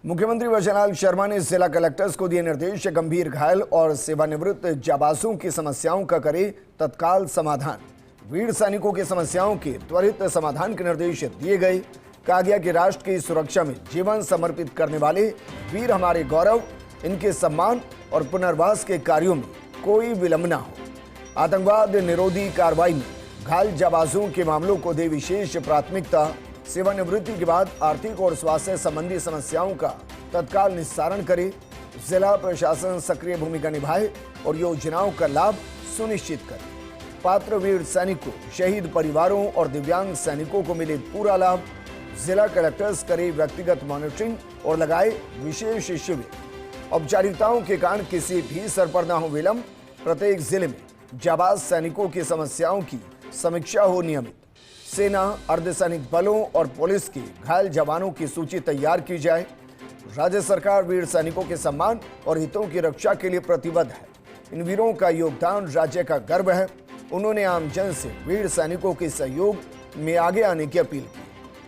मुख्यमंत्री वचनलाल शर्मा ने जिला कलेक्टर्स को दिए निर्देश, गंभीर घायल और सेवानिवृत्त जाबाजों की समस्याओं का करे तत्काल समाधान। वीर सैनिकों की समस्याओं के त्वरित समाधान के निर्देश दिए गए। कहा गया कि राष्ट्र की सुरक्षा में जीवन समर्पित करने वाले वीर हमारे गौरव, इनके सम्मान और पुनर्वास के कार्यों में कोई विलंब न हो। आतंकवाद निरोधी कार्रवाई में घायल जाबाजों के मामलों को दे विशेष प्राथमिकता। सेवानिवृत्ति के बाद आर्थिक और स्वास्थ्य संबंधी समस्याओं का तत्काल निस्तारण करे। जिला प्रशासन सक्रिय भूमिका निभाए और योजनाओं का लाभ सुनिश्चित करे। पात्र वीर सैनिकों, शहीद परिवारों और दिव्यांग सैनिकों को मिले पूरा लाभ। जिला कलेक्टर्स करे व्यक्तिगत मॉनिटरिंग और लगाए विशेष शिविर। औपचारिकताओं के कारण किसी भी स्तर पर न हो विलंब। प्रत्येक जिले में जाबाज सैनिकों की समस्याओं की समीक्षा हो नियमित। सेना, अर्धसैनिक बलों और पुलिस के घायल जवानों की सूची तैयार की जाए। राज्य सरकार वीर सैनिकों के सम्मान और हितों की रक्षा के लिए प्रतिबद्ध है। इन वीरों का योगदान राज्य का गर्व है। उन्होंने आमजन से वीर सैनिकों के सहयोग में आगे आने की अपील की।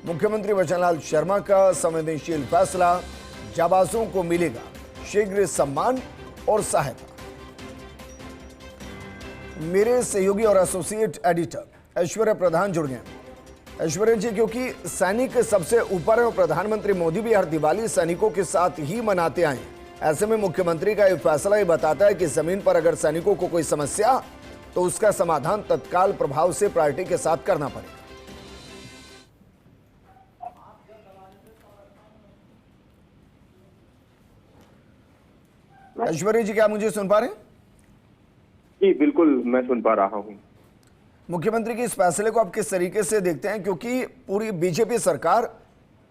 मुख्यमंत्री वचनलाल शर्मा का संवेदनशील फैसला, जाबाजों को मिलेगा शीघ्र सम्मान और सहायता। मेरे सहयोगी और एसोसिएट एडिटर ऐश्वर्या प्रधान जुड़ गए। ऐश्वर्या जी, क्योंकि सैनिक सबसे ऊपर है और प्रधानमंत्री मोदी भी हर दिवाली सैनिकों के साथ ही मनाते आए, ऐसे में मुख्यमंत्री का यह फैसला ये बताता है कि जमीन पर अगर सैनिकों को कोई समस्या तो उसका समाधान तत्काल प्रभाव से प्रायोरिटी के साथ करना पड़ेगा। ऐश्वर्या जी, क्या मुझे सुन पा रहे हैं? जी बिल्कुल, मैं सुन पा रहा हूं। मुख्यमंत्री के इस फैसले को आप किस तरीके से देखते हैं, क्योंकि पूरी बीजेपी सरकार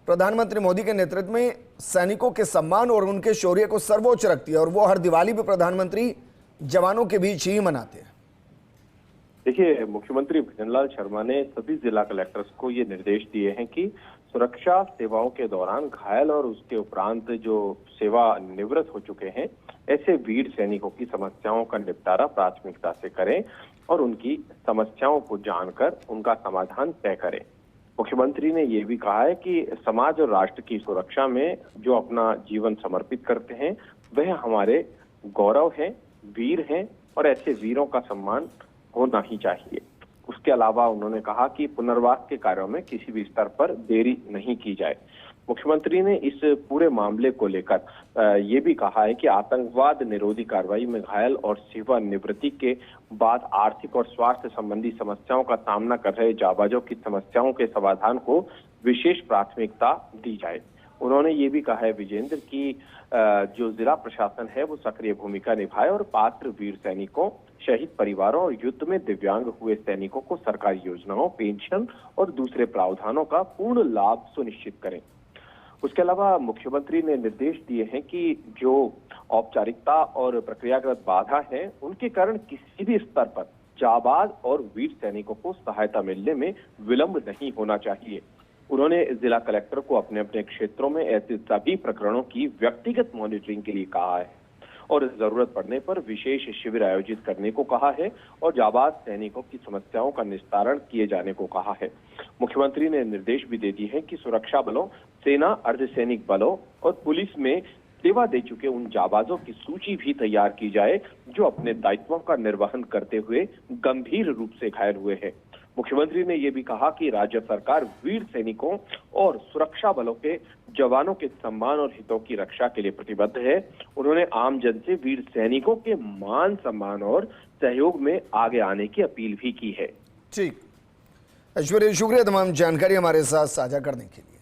प्रधानमंत्री मोदी के नेतृत्व में सैनिकों के सम्मान और उनके शौर्य को सर्वोच्च रखती है और वो हर दिवाली भी प्रधानमंत्री जवानों के बीच ही मनाते हैं। देखिए, मुख्यमंत्री वचनलाल शर्मा ने सभी जिला कलेक्टर्स को ये निर्देश दिए हैं कि सुरक्षा सेवाओं के दौरान घायल और उसके उपरांत जो सेवा निवृत्त हो चुके हैं ऐसे वीर सैनिकों की समस्याओं का निपटारा प्राथमिकता से करें और उनकी समस्याओं को जानकर उनका समाधान तय करें। मुख्यमंत्री ने ये भी कहा है कि समाज और राष्ट्र की सुरक्षा में जो अपना जीवन समर्पित करते हैं वह हमारे गौरव हैं, वीर हैं और ऐसे वीरों का सम्मान होना ही चाहिए। उसके अलावा उन्होंने कहा कि पुनर्वास के कार्यों में किसी भी स्तर पर देरी नहीं की जाए। मुख्यमंत्री ने इस पूरे मामले को लेकर ये भी कहा है कि आतंकवाद निरोधी कार्रवाई में घायल और सेवानिवृत्ति के बाद आर्थिक और स्वास्थ्य संबंधी समस्याओं का सामना कर रहे जाबाजों की समस्याओं के समाधान को विशेष प्राथमिकता दी जाए। उन्होंने ये भी कहा है विजेंद्र की जो जिला प्रशासन है वो सक्रिय भूमिका निभाए और पात्र वीर सैनिकों, शहीद परिवारों और युद्ध में दिव्यांग हुए सैनिकों को सरकारी योजनाओं, पेंशन और दूसरे प्रावधानों का पूर्ण लाभ सुनिश्चित करें। उसके अलावा मुख्यमंत्री ने निर्देश दिए हैं कि जो औपचारिकता और प्रक्रियागत बाधा है उनके कारण किसी भी स्तर पर जाबाज और वीर सैनिकों को सहायता मिलने में विलंब नहीं होना चाहिए। उन्होंने जिला कलेक्टर को अपने अपने क्षेत्रों में ऐसे सभी प्रकरणों की व्यक्तिगत मॉनिटरिंग के लिए कहा है और जरूरत पड़ने पर विशेष शिविर आयोजित करने को कहा है और जाबाज सैनिकों की समस्याओं का निस्तारण किए जाने को कहा है। मुख्यमंत्री ने निर्देश भी दे दिए हैं कि सुरक्षा बलों, सेना, अर्धसैनिक बलों और पुलिस में सेवा दे चुके उन जाबाजों की सूची भी तैयार की जाए जो अपने दायित्वों का निर्वहन करते हुए गंभीर रूप से घायल हुए हैं। मुख्यमंत्री ने यह भी कहा कि राज्य सरकार वीर सैनिकों और सुरक्षा बलों के जवानों के सम्मान और हितों की रक्षा के लिए प्रतिबद्ध है। उन्होंने आम जन से वीर सैनिकों के मान सम्मान और सहयोग में आगे आने की अपील भी की है। ठीक, ऐश्वर्या, शुक्रिया तमाम जानकारी हमारे साथ साझा करने के लिए।